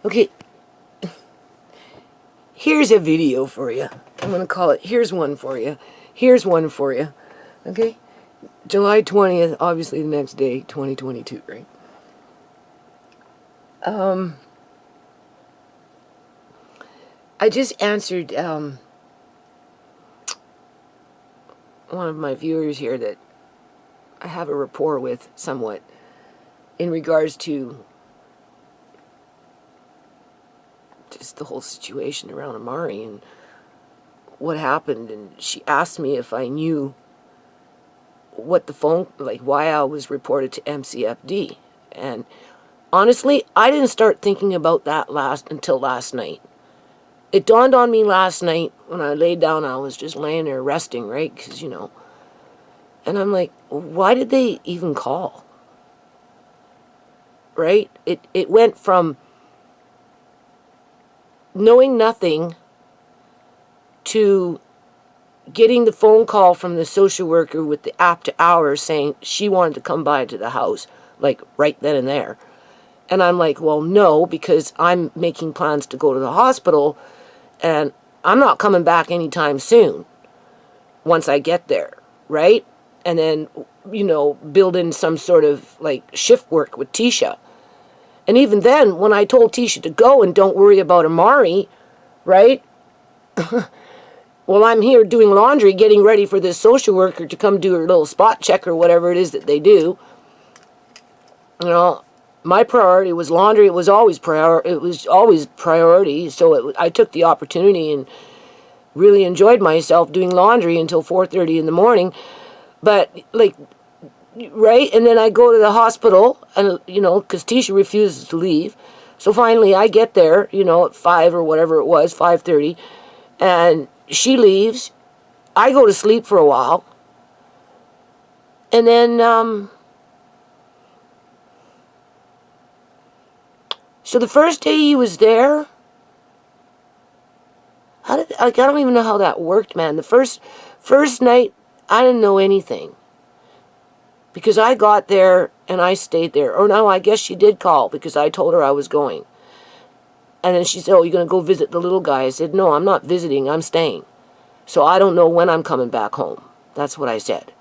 Okay, here's a video for you. I'm going to call it, here's one for you. Here's one for you. Okay? July 20th, obviously the next day, 2022, right? I just answered one of my viewers here that I have a rapport with somewhat in regards to just the whole situation around Amari and what happened. And she asked me if I knew what the phone, like why I was reported to MCFD. And honestly, I didn't start thinking about that until last night. It dawned on me last night when I laid down. I was just laying there resting, right? Because, you know, and I'm like, why did they even call? Right? It went from knowing nothing to getting the phone call from the social worker with the after hours saying she wanted to come by to the house, like right then and there. And I'm like, well, no, because I'm making plans to go to the hospital and I'm not coming back anytime soon once I get there, right? And then, you know, build in some sort of like shift work with Tisha. And even then, when I told Tisha to go and don't worry about Amari, right? Well, I'm here doing laundry, getting ready for this social worker to come do her little spot check or whatever it is that they do. You know, my priority was laundry. It was always priority. So I took the opportunity and really enjoyed myself doing laundry until 4:30 in the morning. But like, right? And then I go to the hospital and, you know, because Tisha refuses to leave. So finally I get there, you know, at 5 or whatever it was, 5:30, and she leaves. I go to sleep for a while. And then, so the first day he was there, I don't even know how that worked, man. The first night, I didn't know anything. Because I got there and I stayed there. Or no, I guess she did call because I told her I was going. And then she said, oh, you're going to go visit the little guy. I said, no, I'm not visiting, I'm staying. So I don't know when I'm coming back home. That's what I said.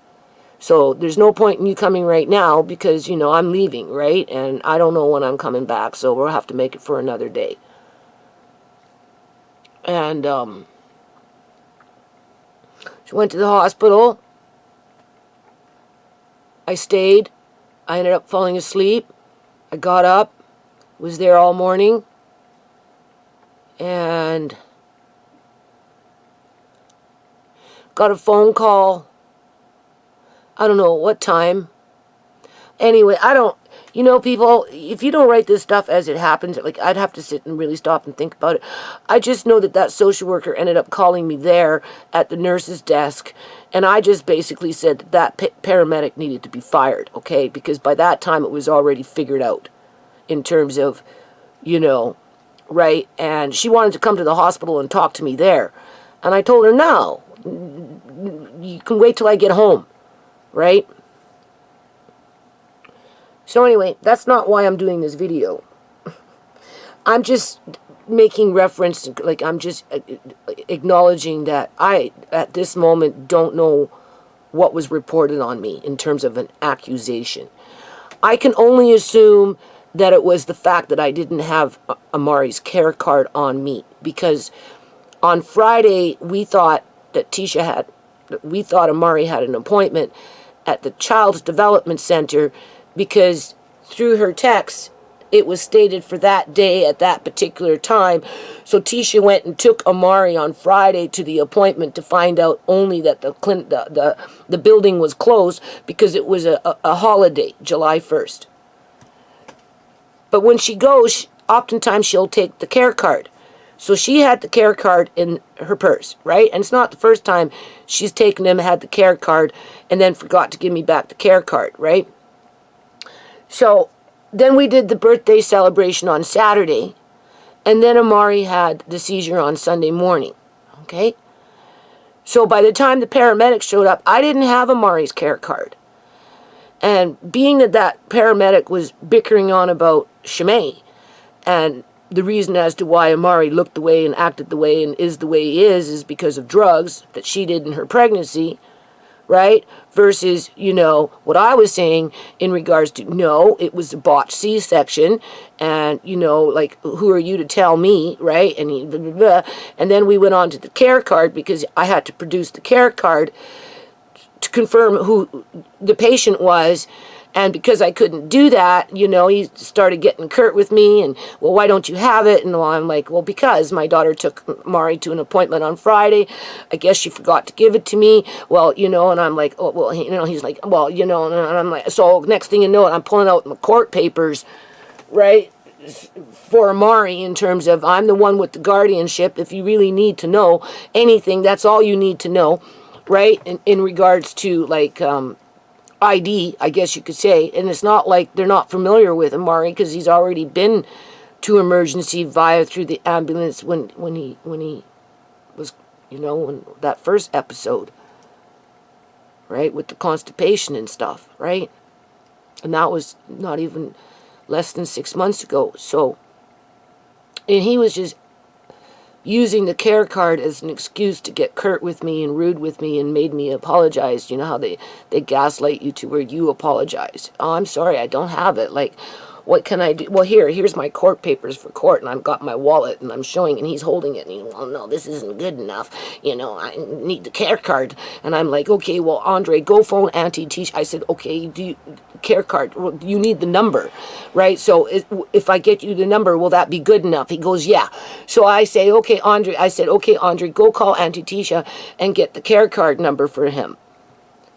So there's no point in you coming right now because, you know, I'm leaving, right? And I don't know when I'm coming back, so we'll have to make it for another day. And she went to the hospital. I stayed. I ended up falling asleep. I got up, was there all morning, and got a phone call. I don't know what time. Anyway, you know, people, if you don't write this stuff as it happens, like, I'd have to sit and really stop and think about it. I just know that social worker ended up calling me there at the nurse's desk, and I just basically said that paramedic needed to be fired, okay? Because by that time it was already figured out in terms of, you know, right? And she wanted to come to the hospital and talk to me there. And I told her, no, you can wait till I get home, right? So anyway, that's not why I'm doing this video. I'm just making reference, like I'm just acknowledging that I, at this moment, don't know what was reported on me in terms of an accusation. I can only assume that it was the fact that I didn't have Amari's care card on me. Because on Friday, we thought Amari had an appointment at the Child's Development Center because through her text, it was stated for that day at that particular time. So Tisha went and took Amari on Friday to the appointment to find out only that the building was closed because it was a holiday, July 1st. But when she goes, oftentimes she'll take the care card. So she had the care card in her purse, right? And it's not the first time she's taken him, had the care card, and then forgot to give me back the care card, right? So then we did the birthday celebration on Saturday, and then Amari had the seizure on Sunday morning, okay? So by the time the paramedics showed up, I didn't have Amari's care card. And being that paramedic was bickering on about Shimei, and the reason as to why Amari looked the way and acted the way and is the way he is because of drugs that she did in her pregnancy, right? Versus, what I was saying in regards to, no, it was a botched C-section, and, like, who are you to tell me, right? And he, blah, blah, blah. And then we went on to the care card because I had to produce the care card to confirm who the patient was. And because I couldn't do that, he started getting curt with me and, well, why don't you have it? And I'm like, well, because my daughter took Mari to an appointment on Friday. I guess she forgot to give it to me. Well, and I'm like, oh, well, he's like, well, and I'm like, so next thing you know, I'm pulling out my court papers, right, for Mari in terms of I'm the one with the guardianship. If you really need to know anything, that's all you need to know, right, in regards to, like, ID, I guess you could say. And it's not like they're not familiar with Amari because he's already been to emergency through the ambulance when he was, when that first episode, right, with the constipation and stuff, right? And that was not even less than 6 months ago. So, and he was just using the care card as an excuse to get curt with me and rude with me and made me apologize. You know how they gaslight you to where you apologize. Oh, I'm sorry, I don't have it. Like, what can I do? Well, here's my court papers for court, and I've got my wallet, and I'm showing, and he's holding it, and he's, well, no, this isn't good enough. I need the care card. And I'm like, okay, well, Andre, go phone Auntie Tisha. I said, okay, care card, well, you need the number, right? So if I get you the number, will that be good enough? He goes, yeah. So I say, okay, Andre, go call Auntie Tisha and get the care card number for him.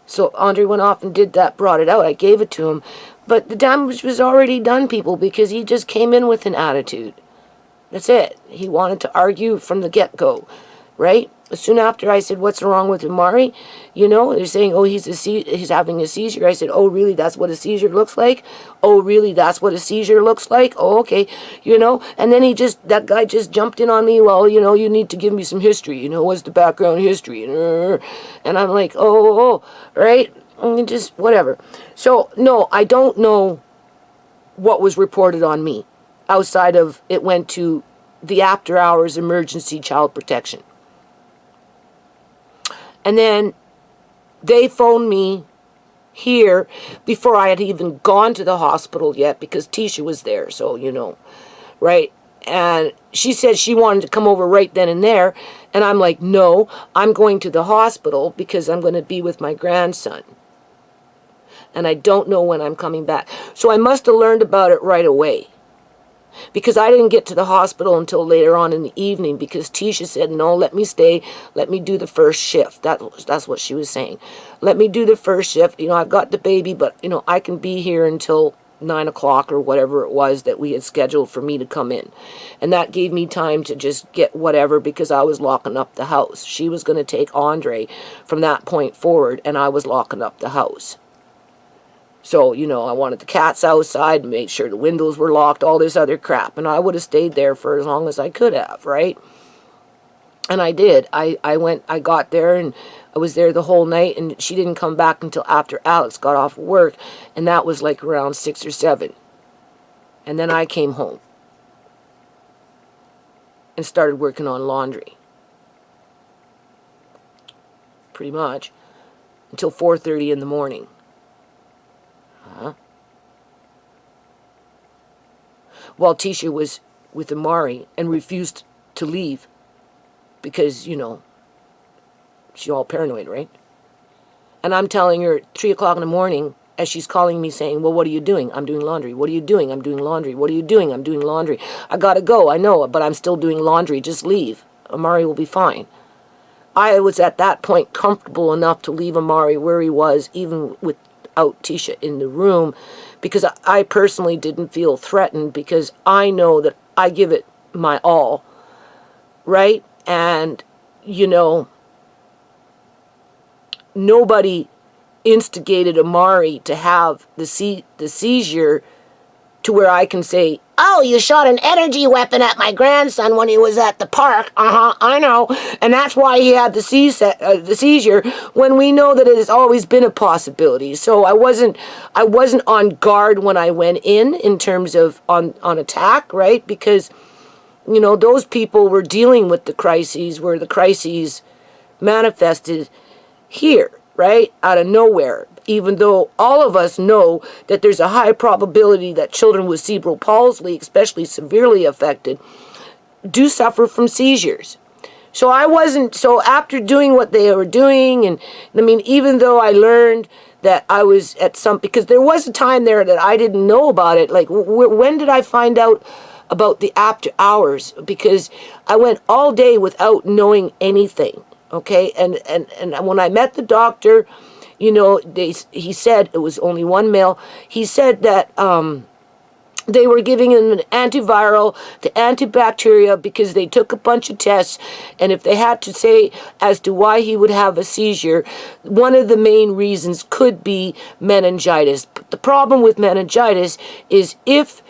So Andre went off and did that, brought it out. I gave it to him. But the damage was already done, people, because he just came in with an attitude. That's it. He wanted to argue from the get-go, right? Soon after, I said, what's wrong with Amari? They're saying, oh, he's having a seizure. I said, oh, really, that's what a seizure looks like? Oh, really, that's what a seizure looks like? Oh, okay, And then that guy just jumped in on me, well, you need to give me some history. What's the background history? And I'm like, oh, right? And just whatever. So, no, I don't know what was reported on me outside of it went to the after-hours emergency child protection. And then they phoned me here before I had even gone to the hospital yet because Tisha was there, so, right? And she said she wanted to come over right then and there. And I'm like, no, I'm going to the hospital because I'm going to be with my grandson. And I don't know when I'm coming back. So I must have learned about it right away. Because I didn't get to the hospital until later on in the evening because Tisha said, no, let me stay. Let me do the first shift. That's what she was saying. Let me do the first shift. I've got the baby, but, I can be here until 9 o'clock or whatever it was that we had scheduled for me to come in. And that gave me time to just get whatever because I was locking up the house. She was going to take Andre from that point forward, and I was locking up the house. So, I wanted the cats outside, made sure the windows were locked, all this other crap. And I would have stayed there for as long as I could have, right? And I did. I got there, and I was there the whole night, and she didn't come back until after Alex got off work, and that was like around 6 or 7. And then I came home and started working on laundry. Pretty much. Until 4:30 in the morning. While Tisha was with Amari and refused to leave because, she's all paranoid, right? And I'm telling her at 3 o'clock in the morning as she's calling me saying, well, what are you doing? I'm doing laundry. What are you doing? I'm doing laundry. What are you doing? I'm doing laundry. I gotta go. I know, but I'm still doing laundry. Just leave. Amari will be fine. I was at that point comfortable enough to leave Amari where he was, even without Tisha in the room, because I personally didn't feel threatened because I know that I give it my all, right? And, nobody instigated Amari to have the seizure to where I can say, oh, you shot an energy weapon at my grandson when he was at the park. I know. And that's why he had the seizure, when we know that it has always been a possibility. So I wasn't on guard when I went in terms of on attack, right? Because you know, those people were dealing with the crises where the crises manifested here, right? Out of nowhere. Even though all of us know that there's a high probability that children with cerebral palsy, especially severely affected, do suffer from seizures. So after doing what they were doing, and I mean, even though I learned that I was because there was a time there that I didn't know about it. Like, when did I find out about the after hours? Because I went all day without knowing anything. Okay, and when I met the doctor, you know, he said, it was only one male. He said that they were giving him an antiviral, the antibacterial, because they took a bunch of tests, and if they had to say as to why he would have a seizure, one of the main reasons could be meningitis. But the problem with meningitis is if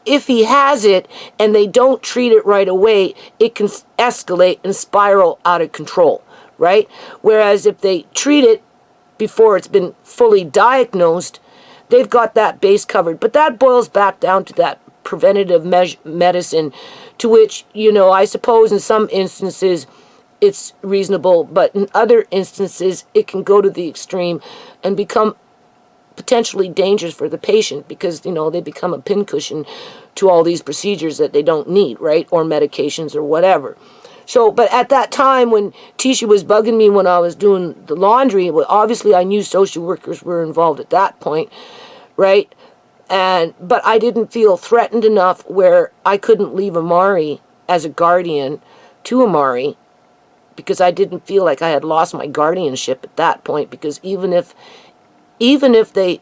he has it and they don't treat it right away, it can escalate and spiral out of control, right? Whereas if they treat it before it's been fully diagnosed, they've got that base covered. But that boils back down to that preventative medicine, to which, you know, I suppose in some instances it's reasonable, but in other instances it can go to the extreme and become potentially dangerous for the patient, because, you know, they become a pincushion to all these procedures that they don't need, right? Or medications or whatever. So, but at that time when Tisha was bugging me when I was doing the laundry, well, obviously I knew social workers were involved at that point, right? But I didn't feel threatened enough where I couldn't leave Amari as a guardian to Amari, because I didn't feel like I had lost my guardianship at that point. Because even if they,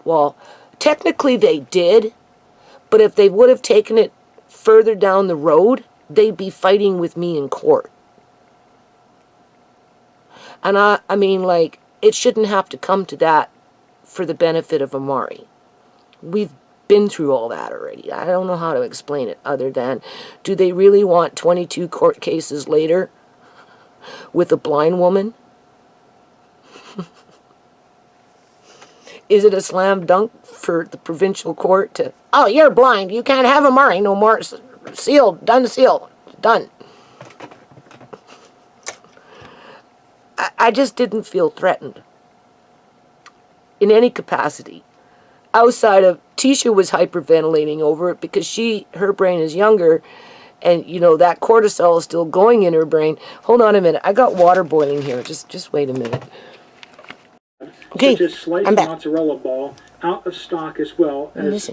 well, technically they did, but if they would have taken it further down the road, they'd be fighting with me in court. And I mean, like, it shouldn't have to come to that for the benefit of Amari. We've been through all that already. I don't know how to explain it other than, do they really want 22 court cases later with a blind woman? Is it a slam dunk for the provincial court to, oh, you're blind, you can't have Amari no more, sealed, done, sealed, done. I just didn't feel threatened in any capacity. Outside of, Tisha was hyperventilating over it because her brain is younger, and, you know, that cortisol is still going in her brain. Hold on a minute, I got water boiling here, just wait a minute. Okay, such as sliced mozzarella ball, out of stock, as well as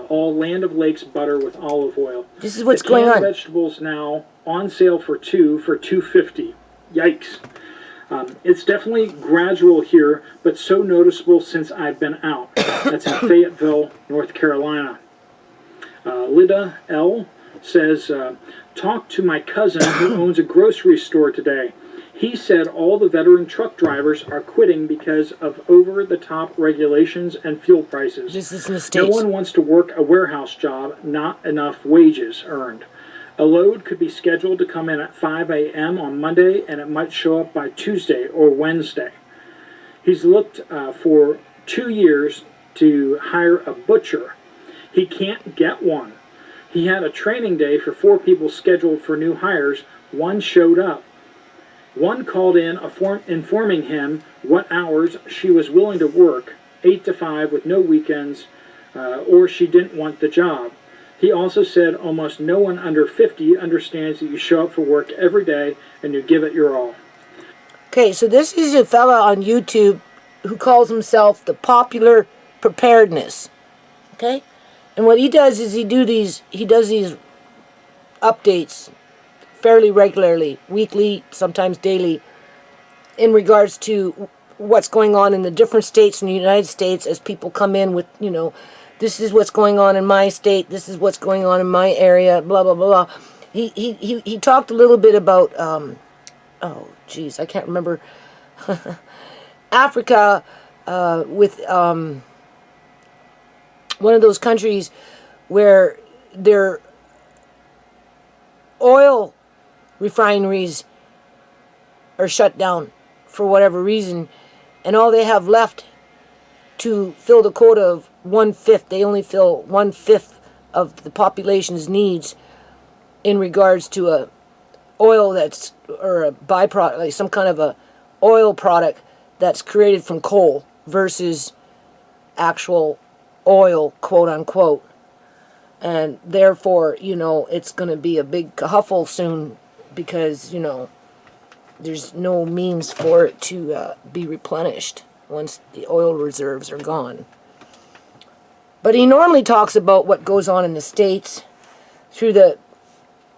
all Land of Lakes butter with olive oil. This is what's going on. Vegetables now on sale for $2 for $2.50. Yikes! It's definitely gradual here, but so noticeable since I've been out. That's in Fayetteville, North Carolina. Lida L says, talked to my cousin who owns a grocery store today. He said all the veteran truck drivers are quitting because of over-the-top regulations and fuel prices. This is in the States. No one wants to work a warehouse job, not enough wages earned. A load could be scheduled to come in at 5 a.m. on Monday, and it might show up by Tuesday or Wednesday. He's looked for 2 years to hire a butcher. He can't get one. He had a training day for 4 people scheduled for new hires. One showed up. One called in informing him what hours she was willing to work, 8 to 5 with no weekends, or she didn't want the job. He also said almost no one under 50 understands that you show up for work every day and you give it your all. Okay, so this is a fella on YouTube who calls himself the Popular Preparedness. Okay? And what he does is he does these updates fairly regularly, weekly, sometimes daily, in regards to what's going on in the different states in the United States, as people come in with, you know, this is what's going on in my state, this is what's going on in my area, blah, blah, blah, blah. He talked a little bit about, oh, geez, I can't remember, Africa, with one of those countries where their oil refineries are shut down for whatever reason, and all they have left to fill the quota of 1/5, they only fill 1/5 of the population's needs in regards to a oil that's, or a byproduct, like some kind of a oil product that's created from coal versus actual oil, quote unquote. And therefore, it's going to be a big kerfuffle soon because, there's no means for it to be replenished once the oil reserves are gone. But he normally talks about what goes on in the States through the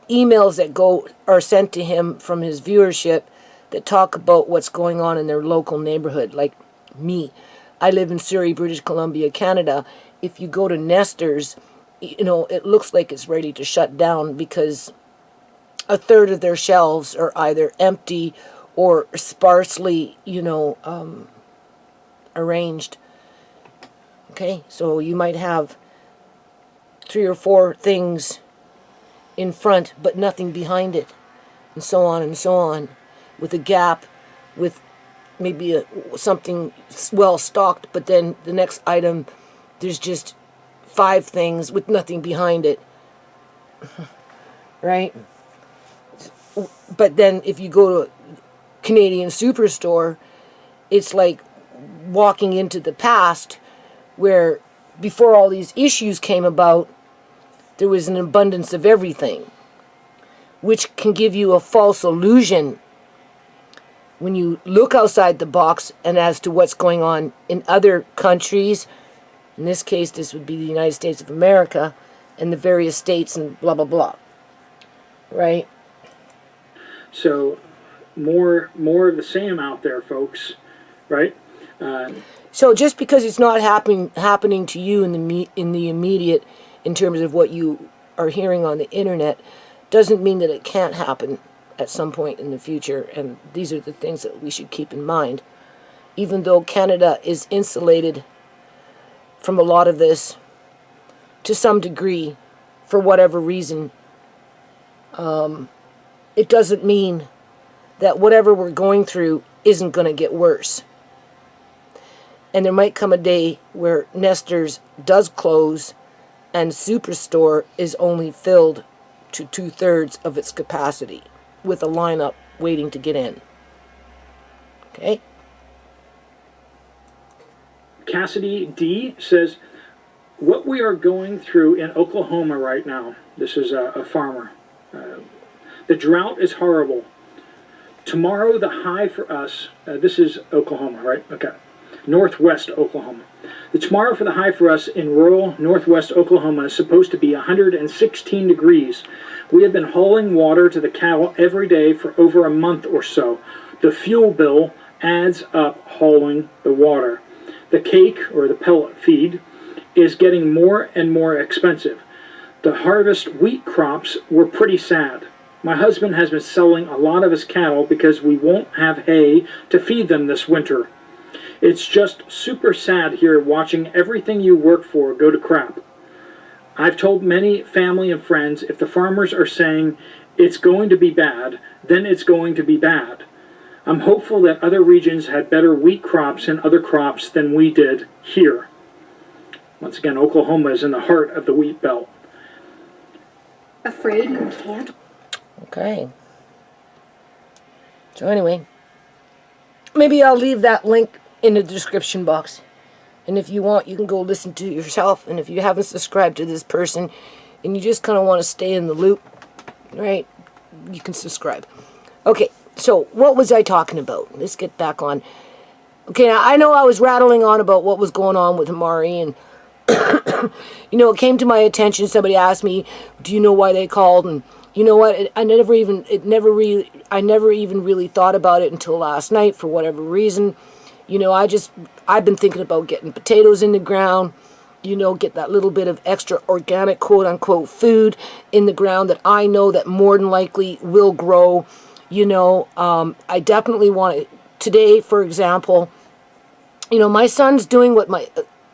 emails that are sent to him from his viewership that talk about what's going on in their local neighborhood. Like me, I live in Surrey, British Columbia, Canada. If you go to Nestor's, it looks like it's ready to shut down because a third of their shelves are either empty or sparsely, arranged. Okay, so you might have 3 or 4 things in front, but nothing behind it, and so on and so on, with a gap, with maybe something well stocked, but then the next item, there's just 5 things with nothing behind it, right? But then if you go to a Canadian Superstore, it's like walking into the past, where before all these issues came about, there was an abundance of everything, which can give you a false illusion when you look outside the box and as to what's going on in other countries. In this case, this would be the United States of America and the various states and blah, blah, blah. Right? So, more of the same out there, folks. Right? So just because it's not happening to you in the immediate, in terms of what you are hearing on the internet, doesn't mean that it can't happen at some point in the future. And these are the things that we should keep in mind. Even though Canada is insulated from a lot of this to some degree, for whatever reason, it doesn't mean that whatever we're going through isn't going to get worse. And there might come a day where Nestor's does close and Superstore is only filled to 2/3 of its capacity with a lineup waiting to get in. Okay? Cassidy D says, what we are going through in Oklahoma right now, this is a farmer, the drought is horrible. Tomorrow the high for us, this is Oklahoma, right? Okay. Northwest Oklahoma. Tomorrow for the high for us in rural northwest Oklahoma is supposed to be 116 degrees. We have been hauling water to the cattle every day for over a month or so. The fuel bill adds up hauling the water. The cake, or the pellet feed, is getting more and more expensive. The harvest wheat crops were pretty sad. My husband has been selling a lot of his cattle because we won't have hay to feed them this winter. It's just super sad here watching everything you work for go to crap. I've told many family and friends, if the farmers are saying it's going to be bad, then it's going to be bad. I'm hopeful that other regions had better wheat crops and other crops than we did here. Once again, Oklahoma is in the heart of the wheat belt. Afraid you can't? Okay. So anyway, maybe I'll leave that link in the description box. And if you want, you can go listen to it yourself. And if you haven't subscribed to this person and you just kind of want to stay in the loop, right, you can subscribe. Okay, so what was I talking about? Let's get back on. Okay, now I know I was rattling on about what was going on with Amari, and it came to my attention. Somebody asked me, "Do you know why they called?" And you know what? I never even really thought about it until last night for whatever reason. I've been thinking about getting potatoes in the ground, get that little bit of extra organic, quote unquote, food in the ground that I know that more than likely will grow. I definitely want it. Today, for example, my son's doing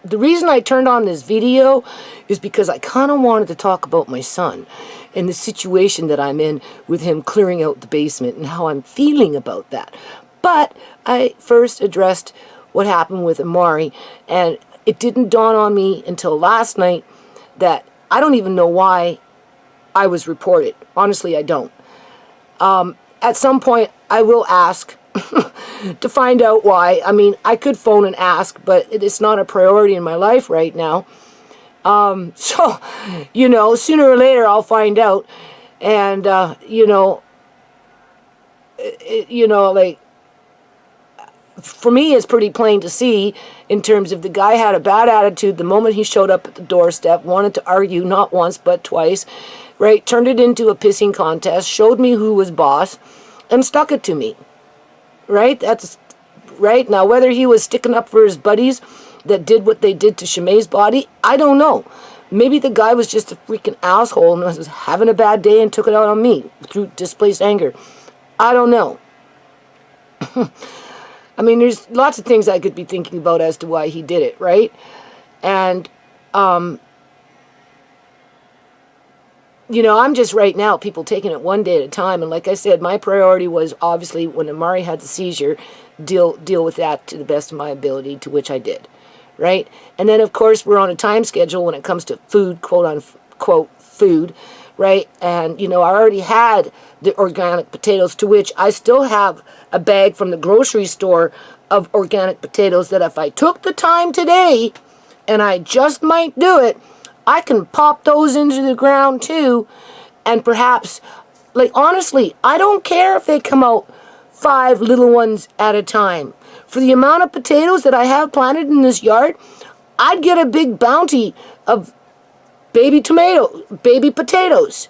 the reason I turned on this video is because I kind of wanted to talk about my son and the situation that I'm in with him clearing out the basement and how I'm feeling about that. But I first addressed what happened with Amari, and it didn't dawn on me until last night that I don't even know why I was reported. Honestly, I don't. At some point, I will ask to find out why. I mean, I could phone and ask, but it's not a priority in my life right now. So, you know, sooner or later I'll find out. And, like, for me, it's pretty plain to see in terms of the guy had a bad attitude the moment he showed up at the doorstep, wanted to argue not once but twice, right? Turned it into a pissing contest, showed me who was boss, and stuck it to me, right? That's right. Now, whether he was sticking up for his buddies that did what they did to Shimei's body, I don't know. Maybe the guy was just a freaking asshole and was having a bad day and took it out on me through displaced anger. I don't know. I mean, there's lots of things I could be thinking about as to why he did it, right? And, I'm just right now, people taking it one day at a time. And like I said, my priority was obviously when Amari had the seizure, deal with that to the best of my ability, to which I did, right? And then, of course, we're on a time schedule when it comes to food, quote unquote, food, right? And, I already had the organic potatoes, to which I still have a bag from the grocery store of organic potatoes that if I took the time today, and I just might do it, I can pop those into the ground too, and perhaps, like, honestly, I don't care if they come out 5 little ones at a time. For the amount of potatoes that I have planted in this yard, I'd get a big bounty of baby potatoes.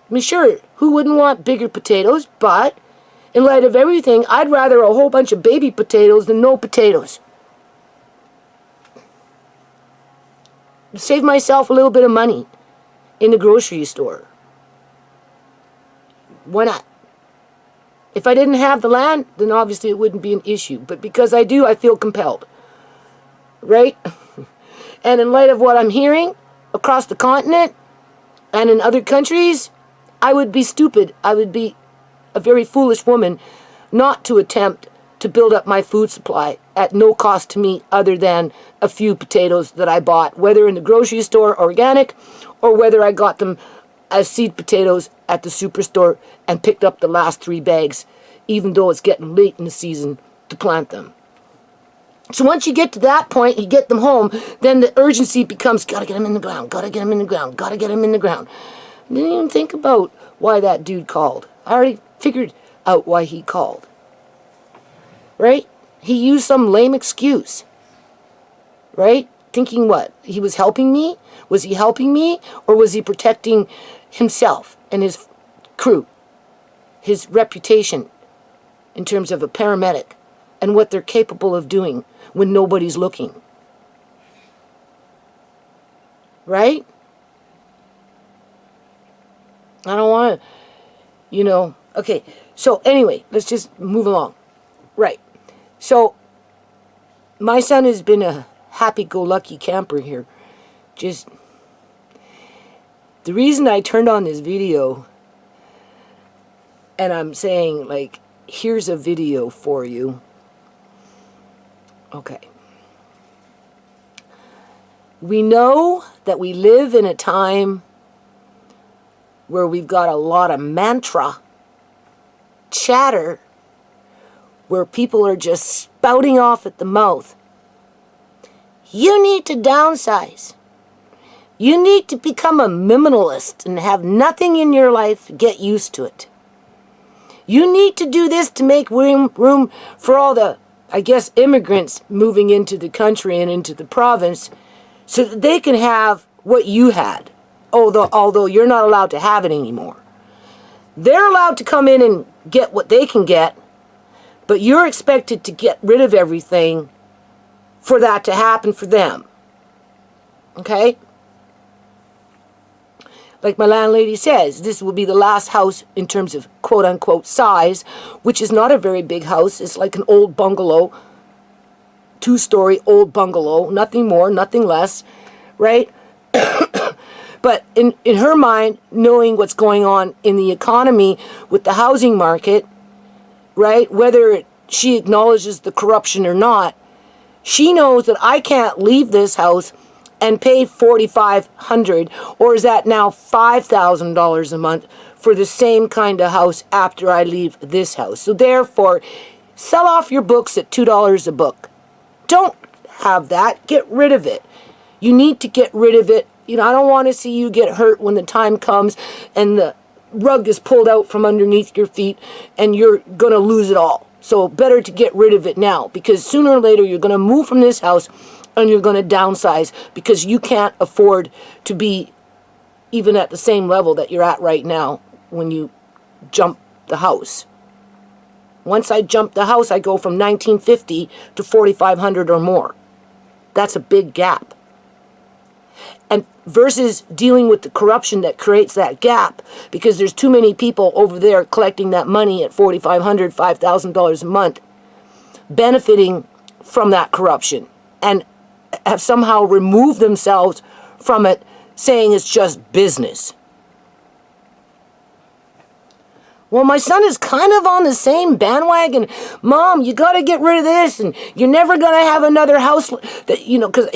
I mean, sure, who wouldn't want bigger potatoes? But in light of everything, I'd rather a whole bunch of baby potatoes than no potatoes. Save myself a little bit of money in the grocery store. Why not? If I didn't have the land, then obviously it wouldn't be an issue. But because I do, I feel compelled. Right? And in light of what I'm hearing across the continent and in other countries, I would be stupid. I would be a very foolish woman not to attempt to build up my food supply at no cost to me other than a few potatoes that I bought, whether in the grocery store organic or whether I got them as seed potatoes at the superstore and picked up the last 3 bags, even though it's getting late in the season to plant them. So once you get to that point, you get them home, then the urgency becomes, gotta get them in the ground, gotta get them in the ground, gotta get them in the ground. I didn't even think about why that dude called. I already figured out why he called. Right? He used some lame excuse. Right? Thinking what? He was helping me? Was he helping me? Or was he protecting himself and his crew? His reputation in terms of a paramedic and what they're capable of doing when nobody's looking. Right? I don't want to, Okay, so anyway, let's just move along. Right. So, my son has been a happy-go-lucky camper here. Just, the reason I turned on this video, and I'm saying, like, here's a video for you. Okay. We know that we live in a time where we've got a lot of mantra, chatter, where people are just spouting off at the mouth. You need to downsize. You need to become a minimalist and have nothing in your life, get used to it. You need to do this to make room for all the, I guess, immigrants moving into the country and into the province so that they can have what you had, although you're not allowed to have it anymore. They're allowed to come in and get what they can get, but you're expected to get rid of everything for that to happen for them. Okay? Like my landlady says, this will be the last house in terms of quote-unquote size, which is not a very big house. It's like an old bungalow, 2-story old bungalow, nothing more, nothing less, right? But in her mind, knowing what's going on in the economy with the housing market, right, whether she acknowledges the corruption or not, she knows that I can't leave this house and pay $4,500, or is that now $5,000 a month for the same kind of house after I leave this house? So therefore, sell off your books at $2 a book. Don't have that. Get rid of it. You need to get rid of it. You know, I don't want to see you get hurt when the time comes and the rug is pulled out from underneath your feet and you're going to lose it all. So better to get rid of it now, because sooner or later you're going to move from this house and you're going to downsize because you can't afford to be even at the same level that you're at right now when you jump the house. Once I jump the house, I go from 1950 to 4,500 or more. That's a big gap. And versus dealing with the corruption that creates that gap, because there's too many people over there collecting that money at $4,500, $5,000 a month, benefiting from that corruption, and have somehow removed themselves from it, saying it's just business. Well, my son is kind of on the same bandwagon. Mom, you got to get rid of this, and you're never going to have another house that, you know, because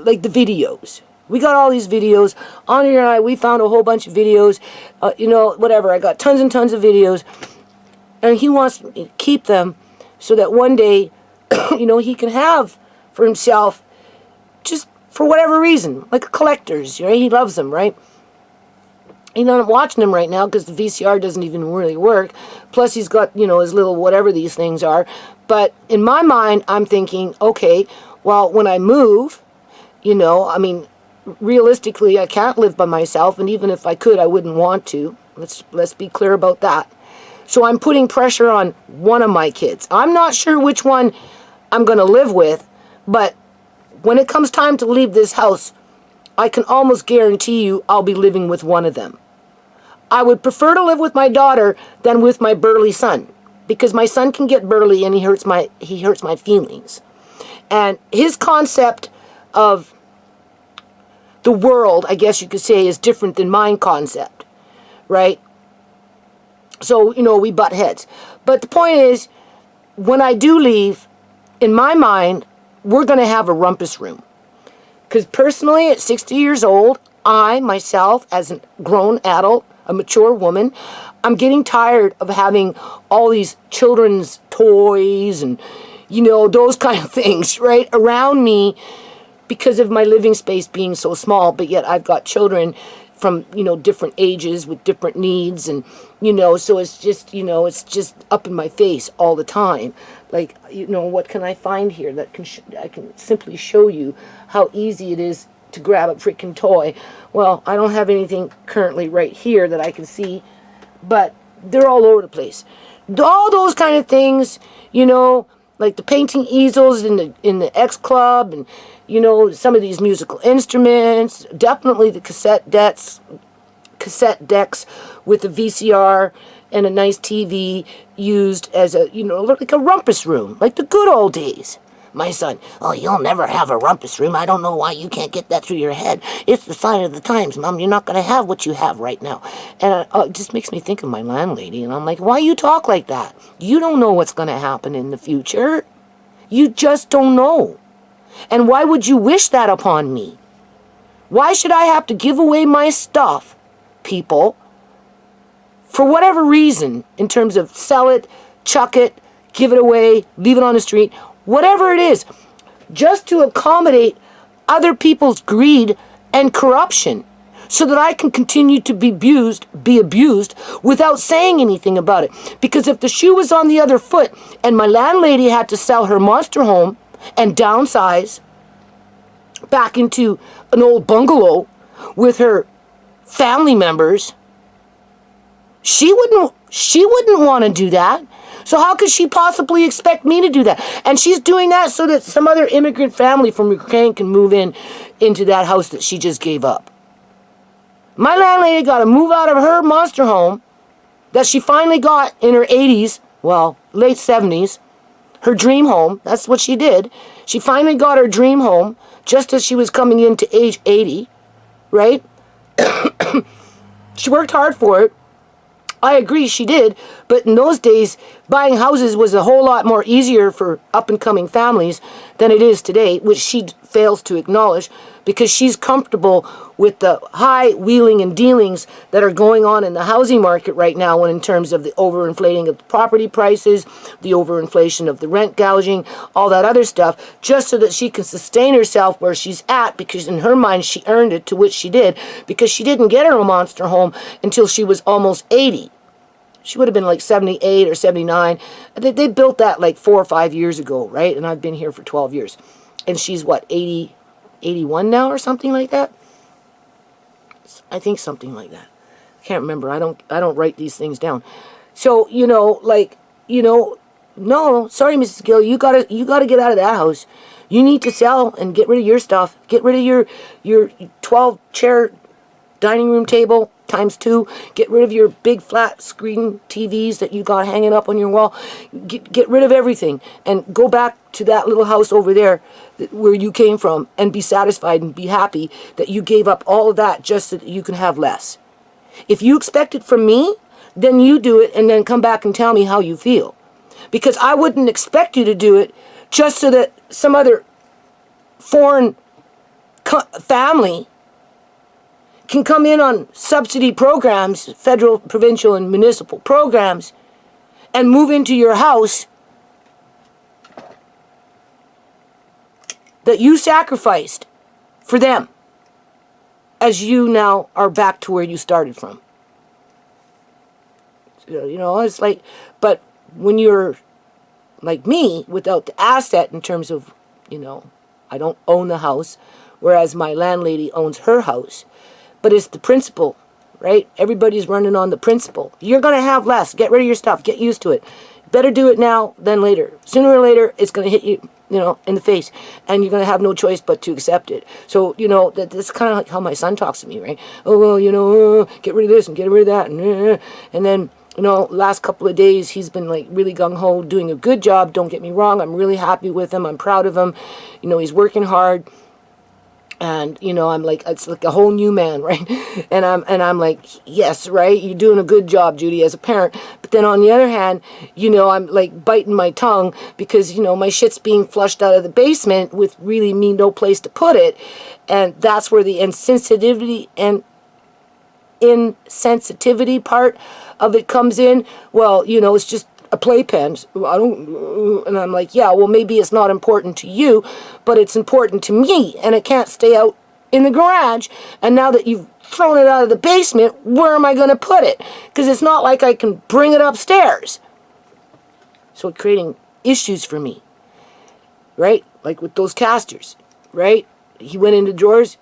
like the videos. We got all these videos. Anya and I, we found a whole bunch of videos. You know, whatever. I got tons and tons of videos. And he wants to keep them so that one day, you know, he can have for himself, just for whatever reason, like collectors. You know, he loves them, right? You know, I'm watching them right now because the VCR doesn't even really work. Plus, he's got, you know, his little whatever these things are. But in my mind, I'm thinking, okay, well, when I move, you know, I mean, realistically, I can't live by myself, and even if I could, I wouldn't want to. Let's be clear about that. So I'm putting pressure on one of my kids. I'm not sure which one I'm going to live with, but when it comes time to leave this house, I can almost guarantee you I'll be living with one of them. I would prefer to live with my daughter than with my burly son, because my son can get burly and he hurts my feelings. And his concept of the world, I guess you could say, is different than my concept, right? So, you know, we butt heads. But the point is, when I do leave, in my mind, we're going to have a rumpus room. Because personally, at 60 years old, I, myself, as a grown adult, a mature woman, I'm getting tired of having all these children's toys and, you know, those kind of things, right, around me, because of my living space being so small. But yet I've got children from, you know, different ages with different needs, and, you know, so it's just, you know, it's just up in my face all the time. Like, you know, what can I find here that I can simply show you how easy it is to grab a freaking toy? Well, I don't have anything currently right here that I can see, but they're all over the place. All those kind of things, you know, like the painting easels in the X Club, and, you know, some of these musical instruments, definitely the cassette decks with a VCR and a nice TV used as a, you know, like a rumpus room, like the good old days. My son, oh, you'll never have a rumpus room. I don't know why you can't get that through your head. It's the sign of the times, Mom. You're not going to have what you have right now. And it just makes me think of my landlady. And I'm like, why you talk like that? You don't know what's going to happen in the future. You just don't know. And why would you wish that upon me? Why should I have to give away my stuff, people, for whatever reason, in terms of sell it, chuck it, give it away, leave it on the street, whatever it is, just to accommodate other people's greed and corruption, so that I can continue to be abused without saying anything about it? Because if the shoe was on the other foot and my landlady had to sell her monster home and downsize back into an old bungalow with her family members, she wouldn't want to do that. So how could she possibly expect me to do that? And she's doing that so that some other immigrant family from Ukraine can move into that house that she just gave up. My landlady got to move out of her monster home that she finally got in her 80s, well, late 70s, her dream home. That's what she did. She finally got her dream home just as she was coming into age 80, right? She worked hard for it. I agree she did, but in those days, buying houses was a whole lot more easier for up-and-coming families than it is today, which she fails to acknowledge because she's comfortable with the high wheeling and dealings that are going on in the housing market right now when in terms of the overinflating of the property prices, the overinflation of the rent gouging, all that other stuff, just so that she can sustain herself where she's at because in her mind she earned it, to which she did, because she didn't get her a monster home until she was almost 80. She would have been like 78 or 79. They built that like 4 or 5 years ago, right? And I've been here for 12 years. And she's what, 80, 81 now or something like that? I think something like that. I can't remember. I don't write these things down. So, no, sorry, Mrs. Gill, you gotta get out of that house. You need to sell and get rid of your stuff. Get rid of your 12 chair dining room table times 2. Get rid of your big flat screen TVs that you got hanging up on your wall. Get rid of everything and go back to that little house over there where you came from and be satisfied and be happy that you gave up all of that just so that you can have less. If you expect it from me, then you do it and then come back and tell me how you feel. Because I wouldn't expect you to do it just so that some other foreign family can come in on subsidy programs, federal, provincial, and municipal programs, and move into your house that you sacrificed for them as you now are back to where you started from. It's like, but when you're like me, without the asset in terms of, I don't own the house, whereas my landlady owns her house, but it's the principle, right? Everybody's running on the principle. You're going to have less. Get rid of your stuff. Get used to it. Better do it now than later. Sooner or later, it's going to hit you, in the face. And you're going to have no choice but to accept it. So, that's kind of like how my son talks to me, right? Oh, well, get rid of this and get rid of that. And then, last couple of days, he's been like really gung-ho, doing a good job. Don't get me wrong. I'm really happy with him. I'm proud of him. He's working hard. And, I'm like, it's like a whole new man, right? And I'm like, yes, right? You're doing a good job, Judy, as a parent. But then on the other hand, I'm like biting my tongue because, my shit's being flushed out of the basement with really me no place to put it. And that's where the insensitivity part of it comes in. Well, it's just a playpen. And I'm like, yeah, well, maybe it's not important to you, but it's important to me, and it can't stay out in the garage. And now that you've thrown it out of the basement, where am I going to put it? Because it's not like I can bring it upstairs. So it's creating issues for me, right? Like with those casters, right? He went into drawers,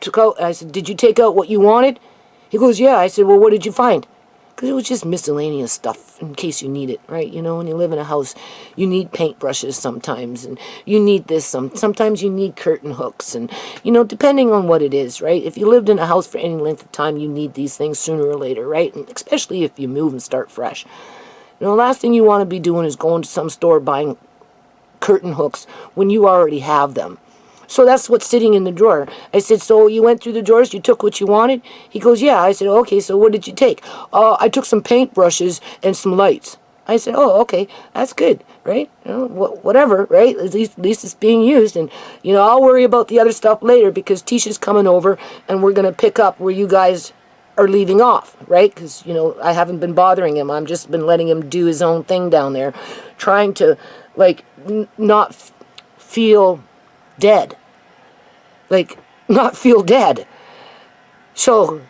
took out. I said, "Did you take out what you wanted?" He goes, "Yeah." I said, "Well, what did you find?" Because it was just miscellaneous stuff in case you need it, right? When you live in a house, you need paintbrushes sometimes, and you need this sometimes you need curtain hooks, and, depending on what it is, right? If you lived in a house for any length of time, you need these things sooner or later, right? And especially if you move and start fresh. The last thing you want to be doing is going to some store buying curtain hooks when you already have them. So that's what's sitting in the drawer. I said, "So you went through the drawers, you took what you wanted?" He goes, "Yeah." I said, "Okay, so what did you take?" "I took some paintbrushes and some lights." I said, "Oh, okay, that's good, right? Whatever, right? At least it's being used. And, I'll worry about the other stuff later because Tisha's coming over and we're going to pick up where you guys are leaving off, right? Because, I haven't been bothering him. I've just been letting him do his own thing down there, trying to, not feel dead. Not feel dead. So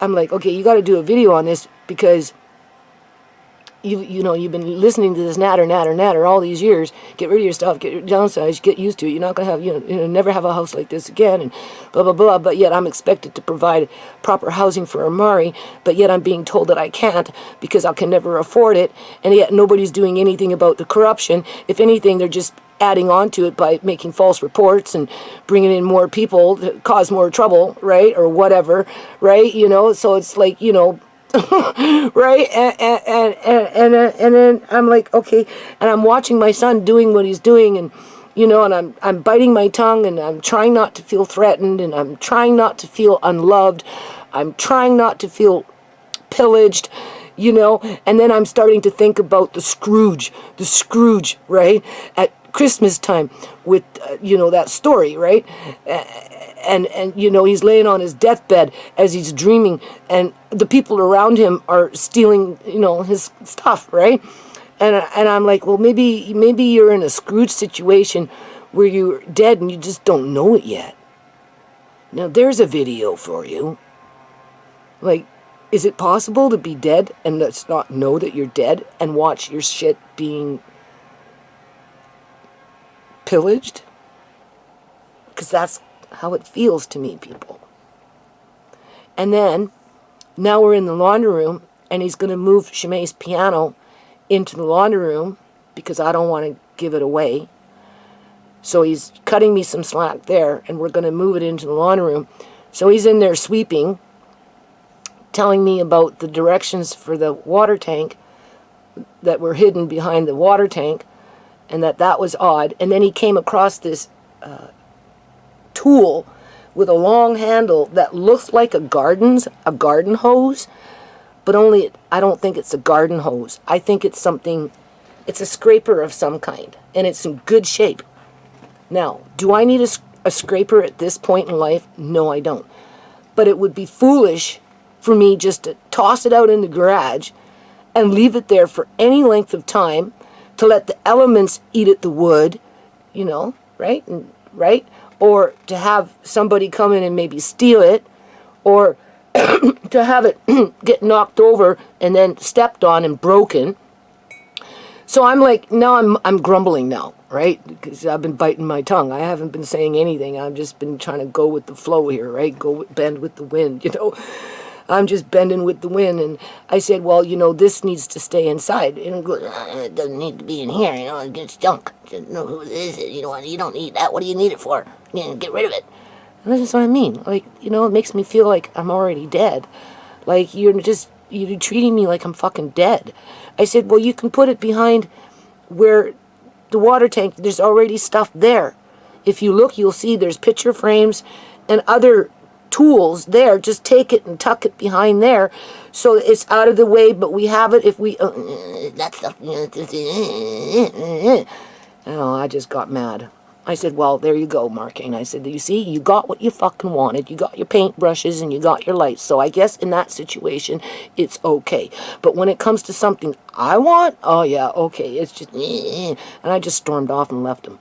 I'm like, okay, you got to do a video on this because you've been listening to this natter all these years. Get rid of your stuff, downsize, get used to it. You're not gonna have never have a house like this again, and blah blah blah. But yet I'm expected to provide proper housing for Amari, but yet I'm being told that I can't because I can never afford it, and yet nobody's doing anything about the corruption. If anything, they're just adding on to it by making false reports and bringing in more people to cause more trouble, right, or whatever, right? So it's like, right? And then I'm like, okay, and I'm watching my son doing what he's doing, and and I'm biting my tongue, and I'm trying not to feel threatened, and I'm trying not to feel unloved. I'm trying not to feel pillaged. you know? And then I'm starting to think about the Scrooge, right? At Christmas time with, you know, that story, right? And you know, he's laying on his deathbed as he's dreaming, and the people around him are stealing, you know, his stuff, right? And I'm like, well, maybe you're in a Scrooge situation where you're dead and you just don't know it yet. Now there's a video for you. Like, is it possible to be dead and let's not know that you're dead and watch your shit being pillaged? Because that's how it feels to me, people. And then, now we're in the laundry room, and he's going to move Shimei's piano into the laundry room because I don't want to give it away. So he's cutting me some slack there, and we're going to move it into the laundry room. So he's in there sweeping, telling me about the directions for the water tank that were hidden behind the water tank, and that was odd. And then he came across this tool with a long handle that looks like a garden hose, but only I don't think it's a garden hose. I think it's something, it's a scraper of some kind, and it's in good shape. Now, do I need a scraper at this point in life? No, I don't. But it would be foolish for me just to toss it out in the garage and leave it there for any length of time to let the elements eat at the wood, you know, right? Right? Or to have somebody come in and maybe steal it, or to have it get knocked over and then stepped on and broken. So I'm like, now I'm grumbling now, right? Because I've been biting my tongue. I haven't been saying anything. I've just been trying to go with the flow here, right? Bend with the wind, you know? I'm just bending with the wind. And I said, well, you know, this needs to stay inside. And it goes, it doesn't need to be in here, you know, it gets junk. Just, no, who is it? You know, you don't need that. What do you need it for? You know, get rid of it. And that's what I mean. Like, you know, it makes me feel like I'm already dead. Like, you're treating me like I'm fucking dead. I said, well, you can put it behind where the water tank, there's already stuff there. If you look, you'll see there's picture frames and other tools there. Just take it and tuck it behind there so it's out of the way, but we have it if we... that stuff... Oh, I just got mad. I said, well, there you go, Markane. I said, you see, you got what you fucking wanted. You got your paintbrushes and you got your lights. So I guess in that situation, it's okay. But when it comes to something I want, oh yeah, okay, it's just... And I just stormed off and left him.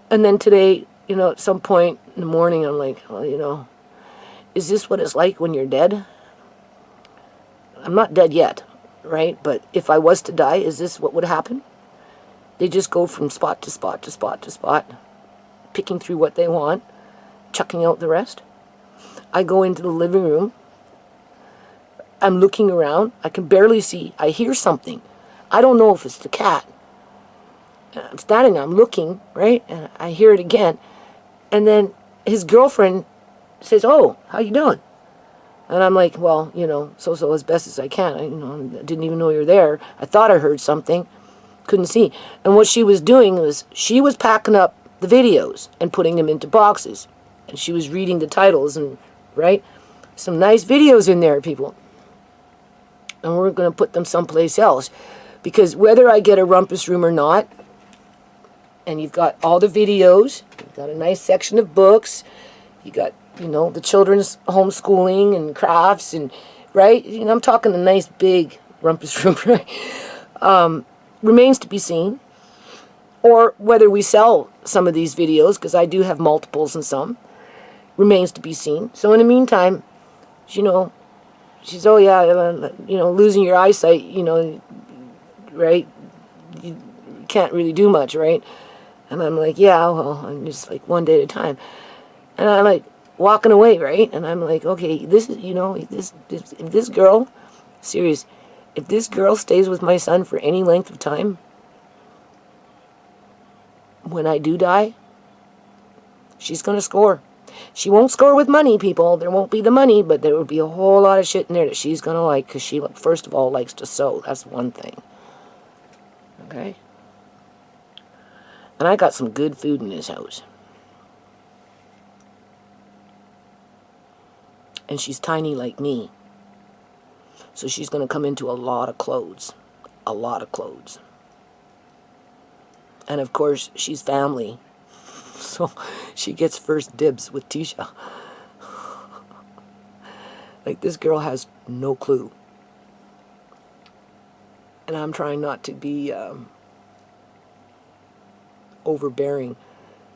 And then today, you know, at some point in the morning, I'm like, well, you know, is this what it's like when you're dead? I'm not dead yet, right? But if I was to die, is this what would happen? They just go from spot to spot to spot to spot, picking through what they want, chucking out the rest. I go into the living room. I'm looking around. I can barely see. I hear something. I don't know if it's the cat. I'm standing, I'm looking, right? And I hear it again. And then his girlfriend says, oh, how you doing? And I'm like, well, you know, so as best as I can. I didn't even know you're there. I thought I heard something. Couldn't see. And what she was doing was she was packing up the videos and putting them into boxes. And she was reading the titles and, right? Some nice videos in there, people. And we're going to put them someplace else. Because whether I get a rumpus room or not, and you've got all the videos, you've got a nice section of books, you got, you know, the children's homeschooling and crafts, and, right? You know, I'm talking a nice big rumpus room, right? Remains to be seen. Or whether we sell some of these videos, because I do have multiples and some, remains to be seen. So in the meantime, you know, she's, oh yeah, you know, losing your eyesight, you know, right? You can't really do much, right? And I'm like, yeah, well, I'm just like one day at a time. And I'm like walking away, right? And I'm like, okay, this is, you know, if this girl, serious, if this girl stays with my son for any length of time, when I do die, she's going to score. She won't score with money, people. There won't be the money, but there will be a whole lot of shit in there that she's going to like, because she, first of all, likes to sew. That's one thing. Okay? And I got some good food in this house. And she's tiny like me. So she's going to come into a lot of clothes. A lot of clothes. And of course, she's family. So she gets first dibs with Tisha. Like, this girl has no clue. And I'm trying not to be overbearing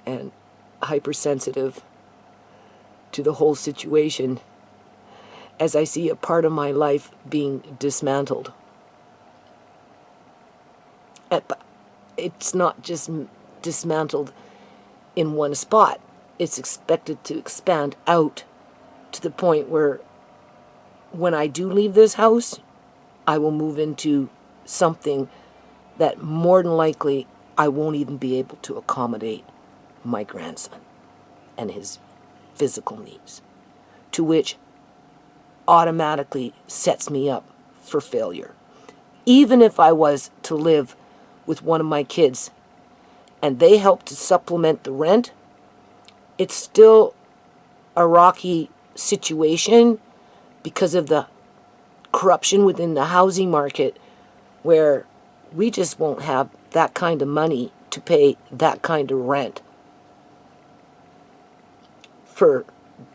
and hypersensitive to the whole situation as I see a part of my life being dismantled. But it's not just dismantled in one spot. It's expected to expand out to the point where when I do leave this house, I will move into something that more than likely I won't even be able to accommodate my grandson and his physical needs, to which automatically sets me up for failure. Even if I was to live with one of my kids and they help to supplement the rent, it's still a rocky situation because of the corruption within the housing market, where we just won't have that kind of money to pay that kind of rent for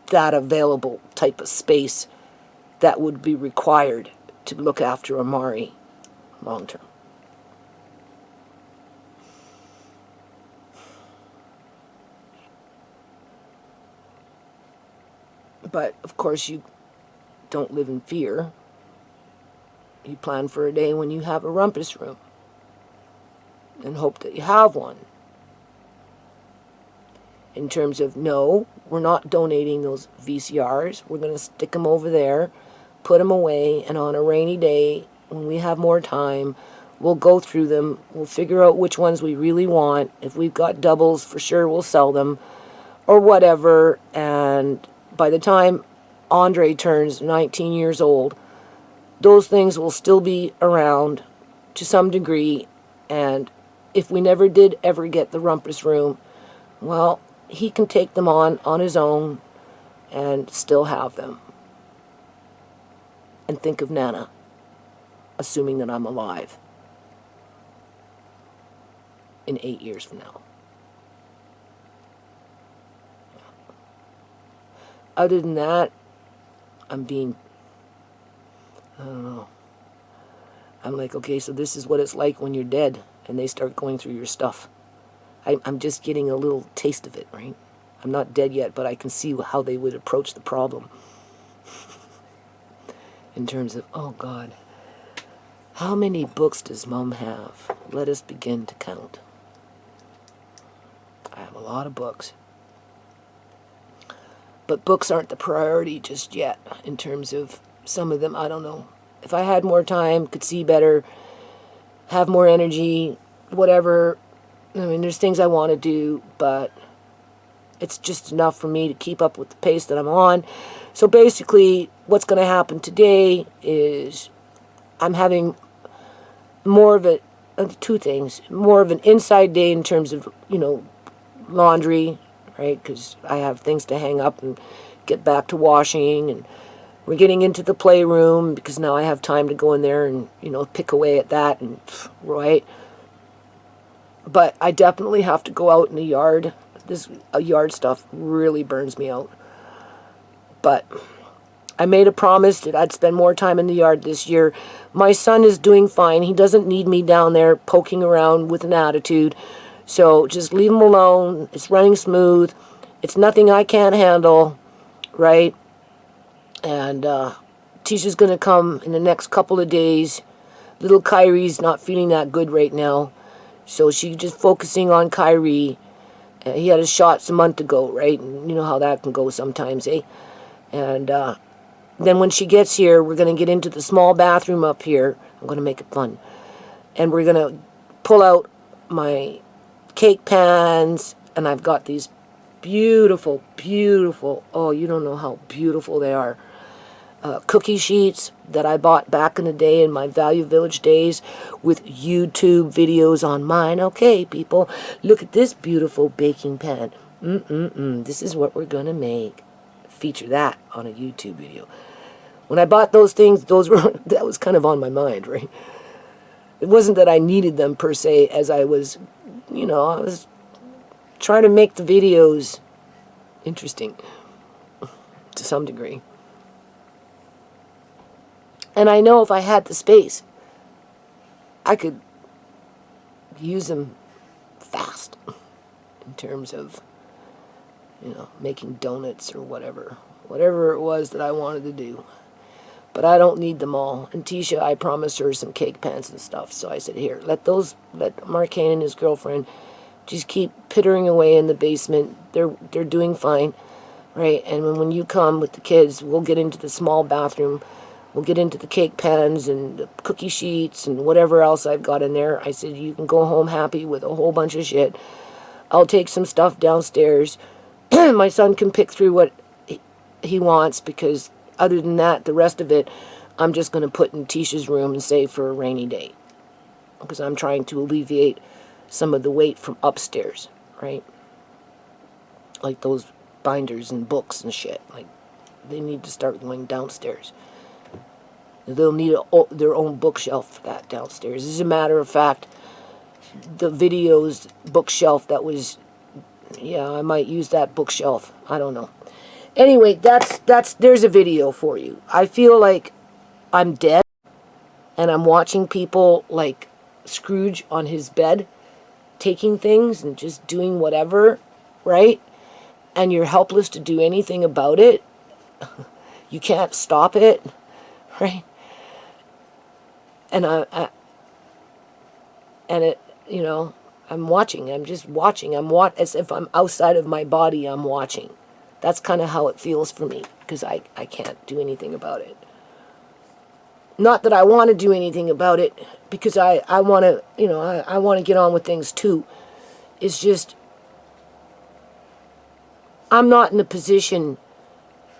that available type of space that would be required to look after Amari long term. But of course, you don't live in fear. You plan for a day when you have a rumpus room and hope that you have one. In terms of, no, we're not donating those VCRs. We're going to stick them over there, put them away, and on a rainy day, when we have more time, we'll go through them. We'll figure out which ones we really want. If we've got doubles, for sure we'll sell them, or whatever. And by the time Andre turns 19 years old, those things will still be around to some degree. And if we never did ever get the rumpus room, well, he can take them on his own and still have them. And think of Nana, assuming that I'm alive in 8 years from now. Other than that, I don't know. I'm like, okay, so this is what it's like when you're dead and they start going through your stuff. I'm just getting a little taste of it, right? I'm not dead yet, but I can see how they would approach the problem. In terms of, oh God, how many books does Mom have? Let us begin to count. I have a lot of books. But books aren't the priority just yet. In terms of some of them, I don't know. If I had more time, could see better, have more energy, whatever. I mean, there's things I want to do, but it's just enough for me to keep up with the pace that I'm on. So basically, what's going to happen today is I'm having more of two things. More of an inside day in terms of, laundry, right? Because I have things to hang up and get back to washing, and we're getting into the playroom because now I have time to go in there and, pick away at that, and right. But I definitely have to go out in the yard. This yard stuff really burns me out. But I made a promise that I'd spend more time in the yard this year. My son is doing fine. He doesn't need me down there poking around with an attitude. So just leave him alone. It's running smooth. It's nothing I can't handle, right? And Tisha's going to come in the next couple of days. Little Kyrie's not feeling that good right now. So she's just focusing on Kyrie. He had his shots a month ago, right? And you know how that can go sometimes, eh? And then when she gets here, we're going to get into the small bathroom up here. I'm going to make it fun. And we're going to pull out my cake pans. And I've got these beautiful, beautiful, oh, you don't know how beautiful they are, cookie sheets that I bought back in the day in my Value Village days with YouTube videos on mine. Okay, people, look at this beautiful baking pan. This is what we're going to make. feature that on a YouTube video. When I bought those things, that was kind of on my mind, right? It wasn't that I needed them per se, as I was, I was trying to make the videos interesting to some degree. And I know if I had the space, I could use them fast in terms of, making donuts or whatever it was that I wanted to do. But I don't need them all. And Tisha, I promised her some cake pans and stuff. So I said, here, let Marcane and his girlfriend just keep pittering away in the basement. They're doing fine, right? And when you come with the kids, we'll get into the small bathroom. We'll get into the cake pans and the cookie sheets and whatever else I've got in there. I said, you can go home happy with a whole bunch of shit. I'll take some stuff downstairs. My son can pick through what he wants, because other than that, the rest of it, I'm just going to put in Tisha's room and save for a rainy day. Because I'm trying to alleviate some of the weight from upstairs, right? Like those binders and books and shit. Like, they need to start going downstairs. They'll need their own bookshelf for that downstairs. As a matter of fact, the videos bookshelf that was, I might use that bookshelf. I don't know. Anyway, there's a video for you. I feel like I'm dead, and I'm watching people like Scrooge on his bed, taking things and just doing whatever, right? And you're helpless to do anything about it. You can't stop it, right? And I'm watching. I'm just watching. As if I'm outside of my body, I'm watching. That's kind of how it feels for me, because I can't do anything about it. Not that I want to do anything about it, because I want to, I want to get on with things too. It's just, I'm not in a position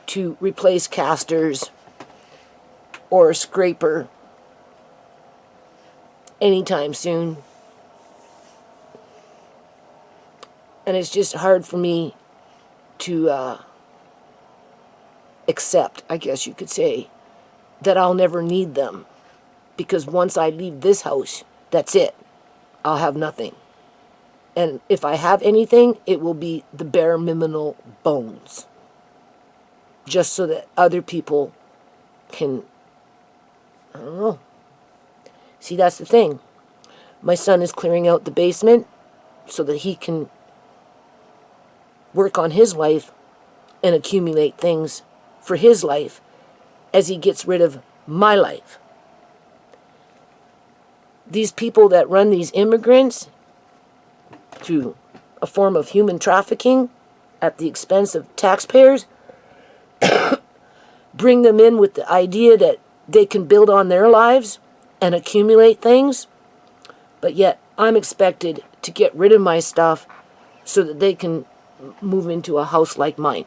to replace casters or a scraper anytime soon. And it's just hard for me to accept, I guess you could say, that I'll never need them. Because once I leave this house, that's it. I'll have nothing. And if I have anything, it will be the bare minimal bones. Just so that other people can, I don't know. See, that's the thing. My son is clearing out the basement so that he can work on his life and accumulate things for his life as he gets rid of my life. These people that run these immigrants through a form of human trafficking at the expense of taxpayers, bring them in with the idea that they can build on their lives and accumulate things, but yet I'm expected to get rid of my stuff so that they can move into a house like mine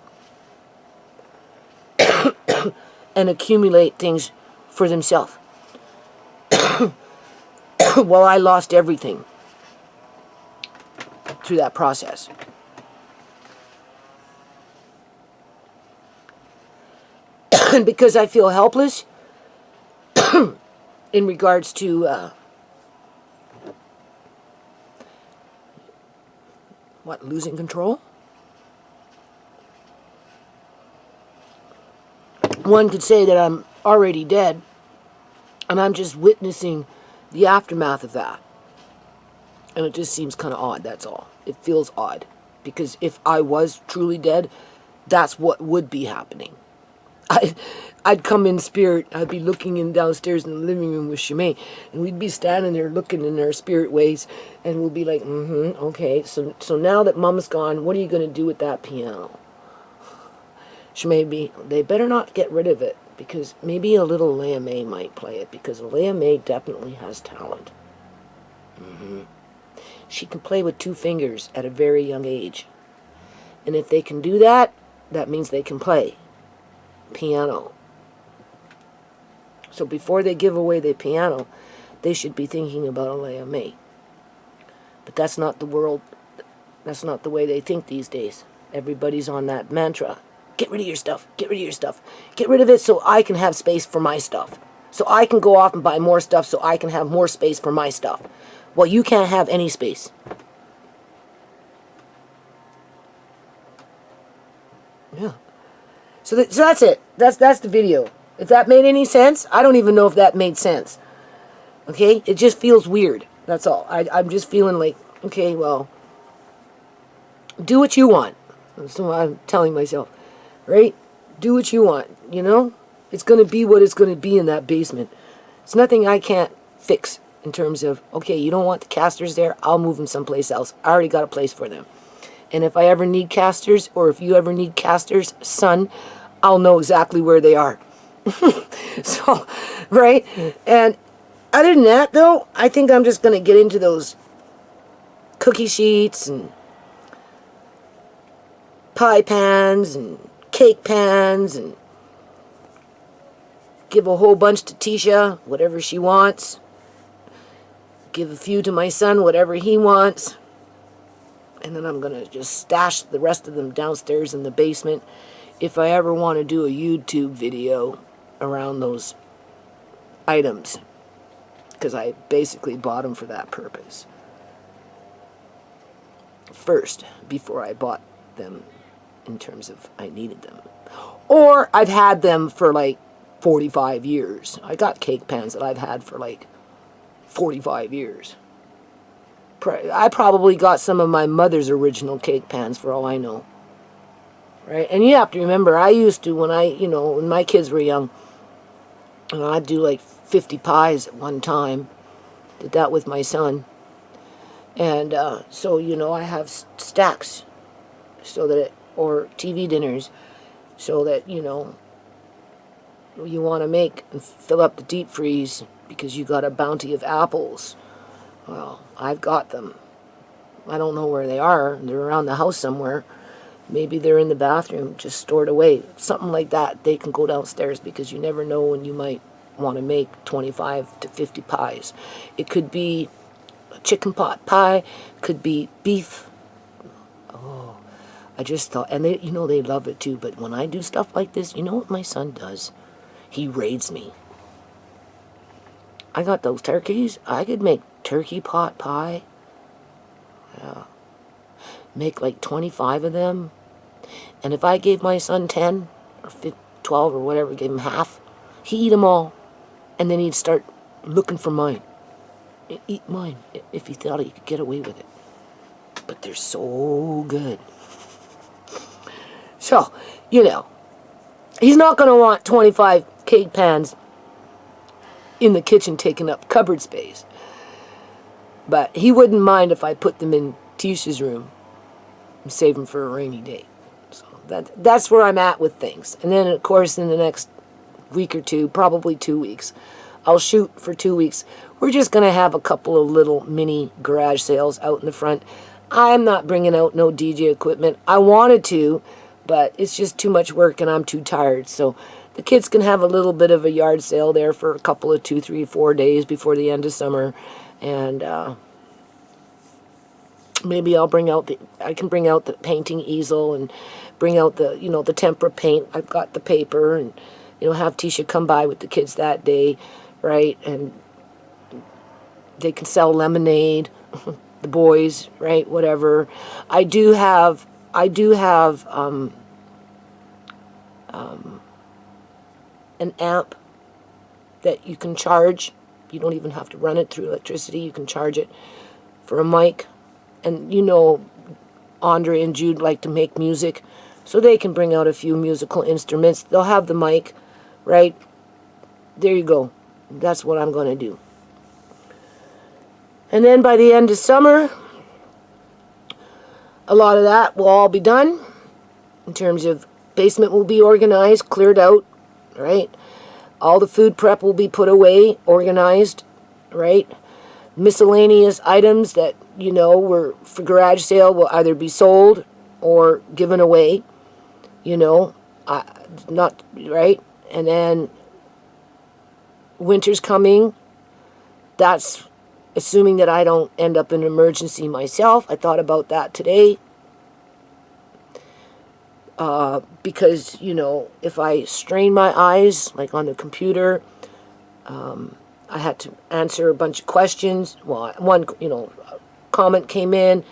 and accumulate things for themselves. Well, I lost everything through that process. And because I feel helpless in regards to losing control? One could say that I'm already dead, and I'm just witnessing the aftermath of that. And it just seems kind of odd, that's all. It feels odd. Because if I was truly dead, that's what would be happening. I'd come in spirit. I'd be looking in downstairs in the living room with Shemaine, and we'd be standing there looking in our spirit ways, and we'll be like, okay, so now that Mama's gone, what are you going to do with that piano? Shemaine, they better not get rid of it, because maybe a little Leah May might play it, because Leah May definitely has talent. She can play with 2 fingers at a very young age. And if they can do that, that means they can play piano. So before they give away their piano, they should be thinking about a Leah May. But that's not the world, that's not the way they think these days. Everybody's on that mantra, Get rid of your stuff. Get rid of your stuff. Get rid of it so I can have space for my stuff. So I can go off and buy more stuff so I can have more space for my stuff. Well, you can't have any space. Yeah. So that's it. That's the video. If that made any sense, I don't even know if that made sense. Okay? It just feels weird. That's all. I'm just feeling like, okay, well, do what you want. That's what I'm telling myself. Right? Do what you want, you know? It's going to be what it's going to be in that basement. It's nothing I can't fix in terms of, okay, you don't want the casters there, I'll move them someplace else. I already got a place for them. And if I ever need casters, or if you ever need casters, son, I'll know exactly where they are. So, right? And other than that, though, I think I'm just going to get into those cookie sheets and pie pans and cake pans and give a whole bunch to Tisha, whatever she wants. Give a few to my son, whatever he wants. And then I'm going to just stash the rest of them downstairs in the basement if I ever want to do a YouTube video around those items. Because I basically bought them for that purpose. First, before I bought them in terms of I needed them. Or I've had them for like 45 years. I got cake pans that I've had for like 45 years. I probably got some of my mother's original cake pans for all I know. Right? And you have to remember, I used to, when my kids were young, I'd do like 50 pies at one time. Did that with my son. And so, I have stacks so that, or TV dinners, so that, you want to make and fill up the deep freeze because you got a bounty of apples. Well, I've got them. I don't know where they are. They're around the house somewhere. Maybe they're in the bathroom, just stored away. Something like that. They can go downstairs because you never know when you might want to make 25 to 50 pies. It could be a chicken pot pie. Could be beef. Oh, I just thought, and they love it too. But when I do stuff like this, you know what my son does? He raids me. I got those turkeys. I could make turkey pot pie. Yeah. Make like 25 of them. And if I gave my son 10 or 12 or whatever, gave him half, he'd eat them all. And then he'd start looking for mine. Eat mine if he thought he could get away with it. But they're so good. So, he's not going to want 25 cake pans in the kitchen taking up cupboard space. But he wouldn't mind if I put them in Tisha's room and save them for a rainy day. So that's where I'm at with things. And then, of course, in the next week or two, probably 2 weeks, I'll shoot for 2 weeks. We're just going to have a couple of little mini garage sales out in the front. I'm not bringing out no DJ equipment. I wanted to, but it's just too much work and I'm too tired. So the kids can have a little bit of a yard sale there for a couple of 2, 3, 4 days before the end of summer. And maybe I can bring out the painting easel and bring out the tempera paint. I've got the paper and, have Tisha come by with the kids that day, right? And they can sell lemonade, the boys, right? Whatever. I do have an amp that you can charge. You don't even have to run it through electricity. You can charge it for a mic. And Andre and Jude like to make music, so they can bring out a few musical instruments. They'll have the mic, right? There you go. That's what I'm going to do. And then by the end of summer, a lot of that will all be done. In terms of basement will be organized, cleared out, right? All the food prep will be put away, organized, right? Miscellaneous items that, were for garage sale will either be sold or given away, not, right? And then winter's coming. That's assuming that I don't end up in an emergency myself. I thought about that today. because, you know, if I strain my eyes, like on the computer, I had to answer a bunch of questions. Well, one, you know, comment came in.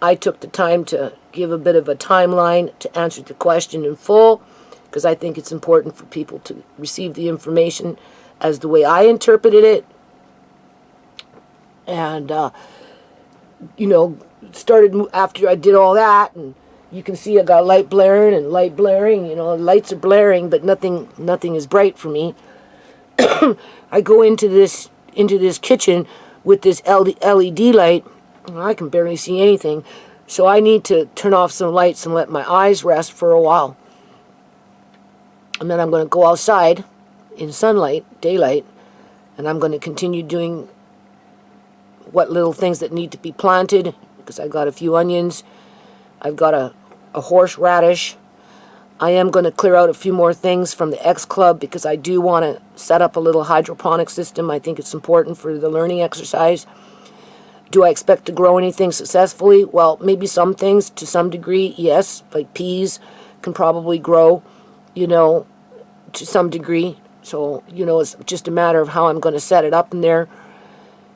I took the time to give a bit of a timeline to answer the question in full, because I think it's important for people to receive the information as the way I interpreted it. And, you know, started after I did all that, and you can see I got light blaring and light blaring. You know, lights are blaring, but nothing is bright for me. I go into this kitchen with this LED light. I can barely see anything, so I need to turn off some lights and let my eyes rest for a while. And then I'm going to go outside in sunlight, daylight, and I'm going to continue doing what little things that need to be planted, because I've got a few onions. I've got a horseradish. I am going to clear out a few more things from the X Club, because I do want to set up a little hydroponic system. I think it's important for the learning exercise. Do I expect to grow anything successfully? Well, maybe some things to some degree, yes. Like peas can probably grow, you know, to some degree. So, you know, it's just a matter of how I'm going to set it up in there.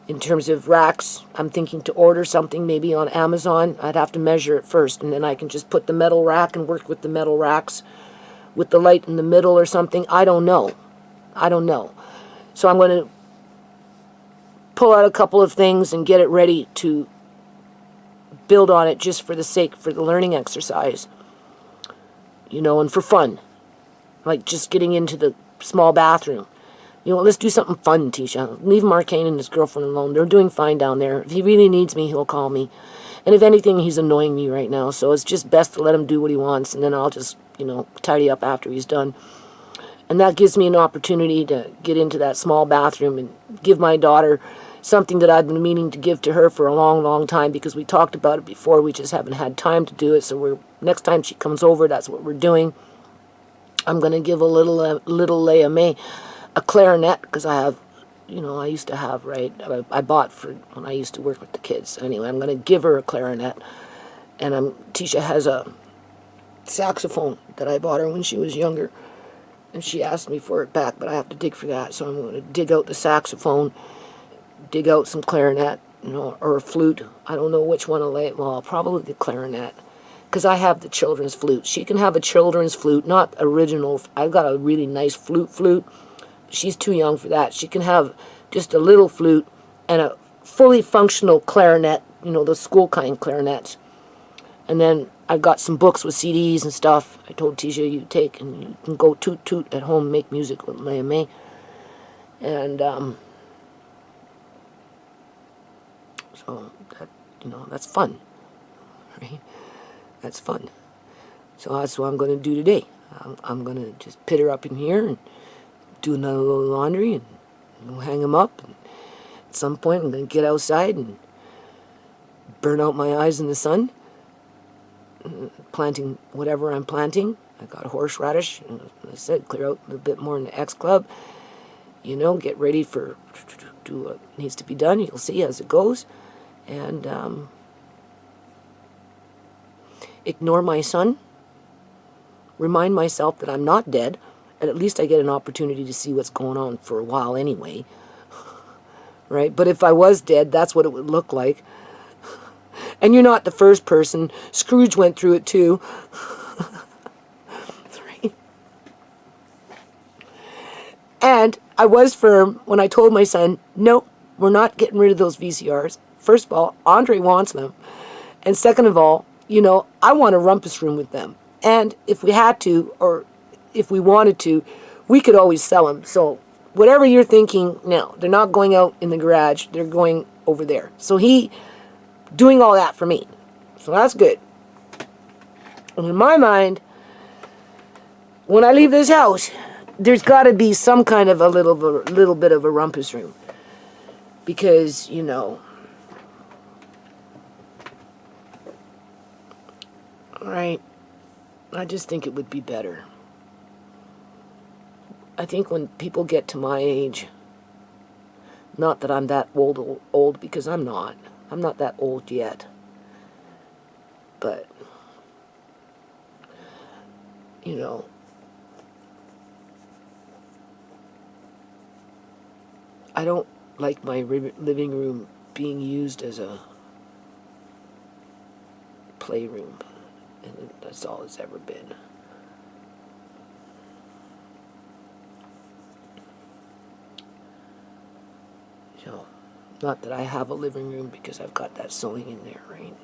In terms of racks, I'm thinking to order something maybe on Amazon. I'd have to measure it first, and then I can just put the metal rack and work with the metal racks with the light in the middle or something. I don't know. So I'm going to pull out a couple of things and get it ready to build on it just for the learning exercise. You know, and for fun. Like just getting into the small bathroom. You know, let's do something fun, Tisha. Leave Marcane and his girlfriend alone. They're doing fine down there. If he really needs me, he'll call me. And if anything, he's annoying me right now. So it's just best to let him do what he wants. And then I'll just, you know, tidy up after he's done. And that gives me an opportunity to get into that small bathroom and give my daughter something that I've been meaning to give to her for a long, long time, because we talked about it before. We just haven't had time to do it. So next time she comes over, that's what we're doing. I'm going to give a little Leia May a clarinet, because I have, you know, I used to have, right, I bought for when I used to work with the kids. Anyway, I'm going to give her a clarinet. And Tisha has a saxophone that I bought her when she was younger. And she asked me for it back, but I have to dig for that. So I'm going to dig out the saxophone, dig out some clarinet, you know, or a flute. I don't know which one I'll lay. Well, probably the clarinet, because I have the children's flute. She can have a children's flute, not original. I've got a really nice flute. She's too young for that. She can have just a little flute and a fully functional clarinet, you know, the school kind clarinets. And then I've got some books with CDs and stuff. I told Tisha you take, and you can go toot at home, make music with Leia May. And so that, you know, that's fun, right? That's fun. So that's what I'm going to do today. I'm going to just pit her up in here and do another little laundry, and we'll hang them up. And at some point, I'm going to get outside and burn out my eyes in the sun, planting whatever I'm planting. I got a horseradish, and as I said, clear out a bit more in the X Club. You know, get ready for do what needs to be done. You'll see as it goes, and ignore my son. Remind myself that I'm not dead. And at least I get an opportunity to see what's going on for a while anyway. Right? But if I was dead, that's what it would look like. And you're not the first person. Scrooge went through it too. Right? And I was firm when I told my son, no, we're not getting rid of those VCRs. First of all, Andre wants them. And second of all, you know, I want a rumpus room with them. And if we had to, or if we wanted to, we could always sell them. So whatever you're thinking, no, they're not going out in the garage. They're going over there. So he doing all that for me. So that's good. And in my mind, when I leave this house, there's got to be some kind of a little bit of a rumpus room. Because, you know, right, I just think it would be better. I think when people get to my age, not that I'm that old, because I'm not that old yet, but you know, I don't like my living room being used as a playroom, and that's all it's ever been. So, not that I have a living room because I've got that sewing in there, right?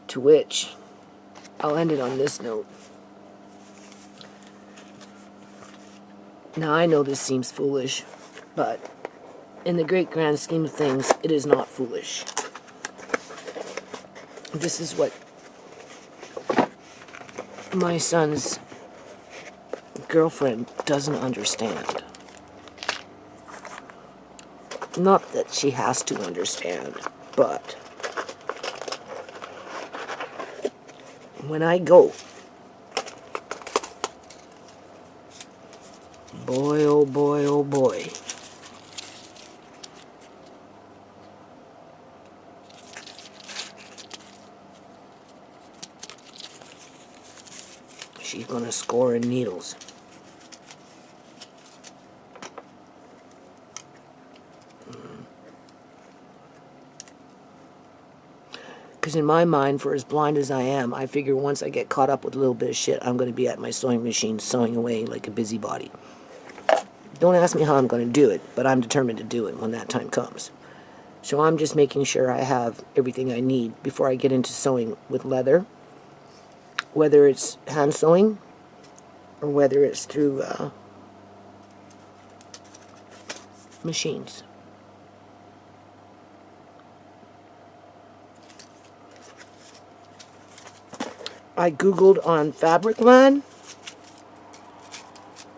To which, I'll end it on this note. Now I know this seems foolish, but in the great grand scheme of things, it is not foolish. This is what my son's girlfriend doesn't understand. Not that she has to understand, but when I go, boy, oh boy, oh boy, she's gonna score in needles. Because in my mind, for as blind as I am, I figure once I get caught up with a little bit of shit, I'm going to be at my sewing machine sewing away like a busybody. Don't ask me how I'm going to do it, but I'm determined to do it when that time comes. So I'm just making sure I have everything I need before I get into sewing with leather, whether it's hand sewing or whether it's through machines. I Googled on Fabricland,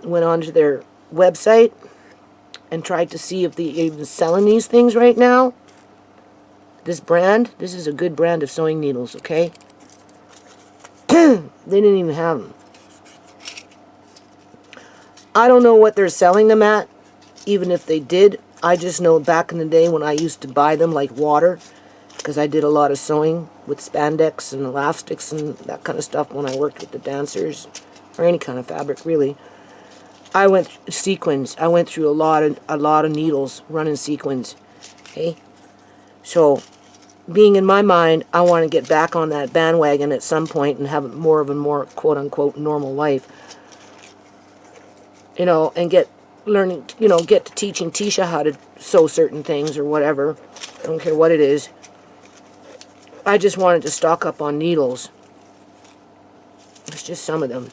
went onto their website, and tried to see if they're even selling these things right now. This brand, this is a good brand of sewing needles, okay? They didn't even have them. I don't know what they're selling them at, even if they did. I just know back in the day when I used to buy them like water, because I did a lot of sewing with spandex and elastics and that kind of stuff when I worked with the dancers, or any kind of fabric really. I went sequins. I went through a lot of needles running sequins. Okay, so being in my mind, I want to get back on that bandwagon at some point and have more of a more quote unquote normal life. You know, and get learning. You know, get to teaching Tisha how to sew certain things or whatever. I don't care what it is. I just wanted to stock up on needles. It's just some of them.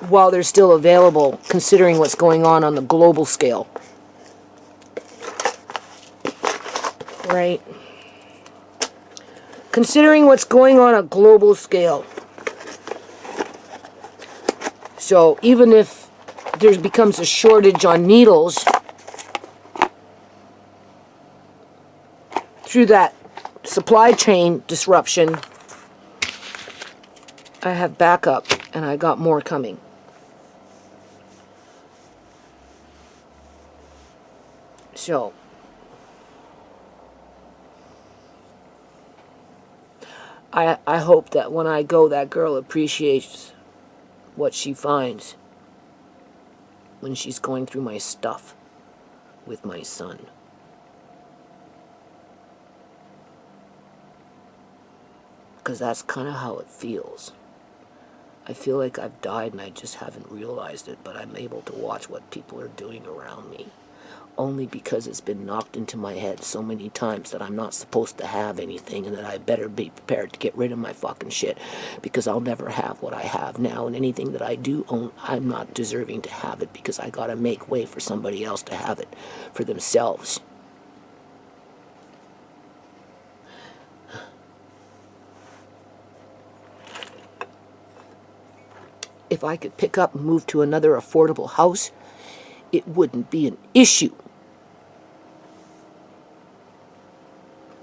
While they're still available, considering what's going on the global scale. Right? Considering what's going on a global scale. So even if there becomes a shortage on needles, through that supply chain disruption, I have backup, and I got more coming. So, I hope that when I go, that girl appreciates what she finds when she's going through my stuff with my son. Because that's kind of how it feels. I feel like I've died and I just haven't realized it, but I'm able to watch what people are doing around me. Only because it's been knocked into my head so many times that I'm not supposed to have anything and that I better be prepared to get rid of my fucking shit, because I'll never have what I have now, and anything that I do own, I'm not deserving to have it, because I gotta make way for somebody else to have it for themselves. If I could pick up and move to another affordable house, it wouldn't be an issue.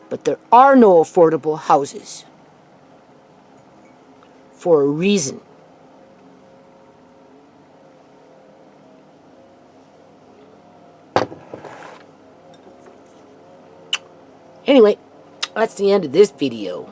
But there are no affordable houses. For a reason. Anyway, that's the end of this video.